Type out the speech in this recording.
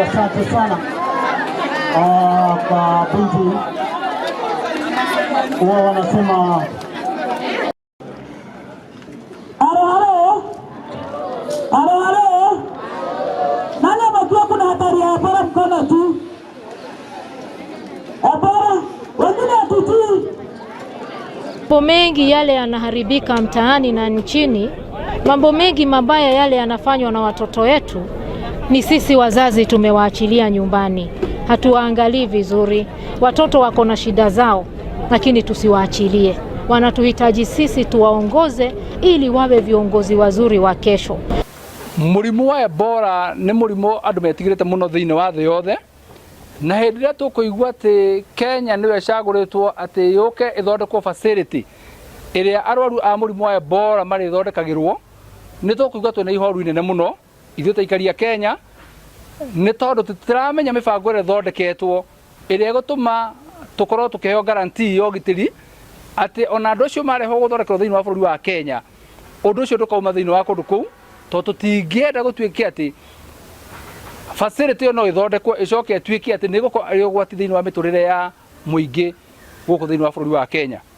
asante sana kwa binti wao wanasema nani amejua kuna hatari ya Ebola mkono tu? Ebola wengine hatutii. Mambo mengi yale yanaharibika mtaani na nchini, mambo mengi mabaya yale yanafanywa na watoto wetu, ni sisi wazazi tumewaachilia nyumbani. Hatuwaangalii vizuri. Watoto wako na shida zao, lakini tusiwaachilie. Wanatuhitaji sisi tuwaongoze ili wawe viongozi wazuri wa kesho. Mũrimũ wa Ebola nĩ mũrimũ andũ metigĩrĩte mũno thĩinĩ wa thĩ yothe, na hĩndĩ ĩrĩa tũkũigua atĩ Kenya nĩyo ĩcagũrĩtwo atĩ yũke ĩthondekwo facility ĩrĩa arwaru a mũrimũ wa Ebola marĩthondekagĩrwo, nĩ tũkũigua twĩna ihoru inene mũno ithuĩ ta aikari a Kenya, nĩ tondũ tũtiramenya mĩbango ĩrĩa ĩthondeketwo ĩrĩa ĩgũtũma tũkorwo tũkĩheo guarantee ya ũgitĩri atĩ ona andũ acio marehwo gũthondekerwo thĩinĩ wa bũrũri wa Kenya, ũndũ ũcio ndũkauma thĩinĩ wa kũndũ kũu, tondũ tũtingĩenda gũtuĩke atĩ facility ĩyo no ĩthondekwo ĩcoke ĩtuĩke atĩ nĩ ĩgũkorwo ĩrĩ ũgwati thĩinĩ wa mĩtũrĩre ya mũingĩ gũkũ thĩinĩ wa bũrũri wa Kenya.